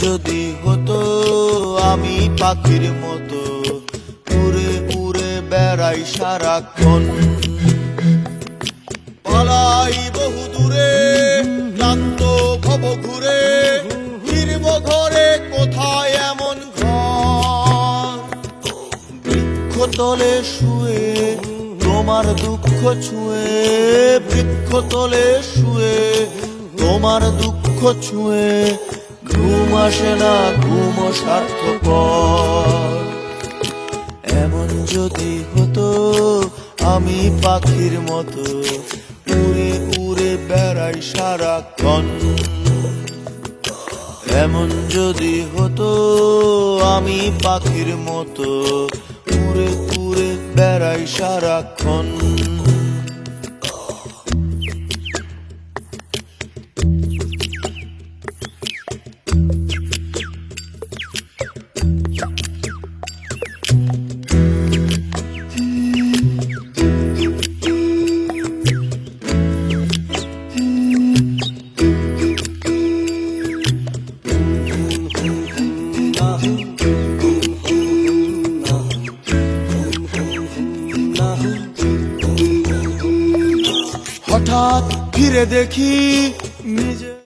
যদি হতো আমি পাখির মতো উড়ে উড়ে বেড়াই সারাক্ষণ, পালাই বহু দূরে ক্লান্ত ভব ঘুরে, ফিরব ঘরে কোথায় এমন ঘর। বৃক্ষতলে শুয়ে তোমার দুঃখ ছুঁয়ে, বৃক্ষতলে শুয়ে তোমার দুঃখ ছুঁয়ে, ঘুম আসে না ঘুম স্বার্থপর। এমন যদি হতো আমি পাখির মতো উড়ে উড়ে বেড়াই সারাক্ষণ, এমন যদি হতো আমি পাখির মতো উড়ে উড়ে বেড়াই সারাক্ষণ। হঠাৎ ফিরে দেখি নিজে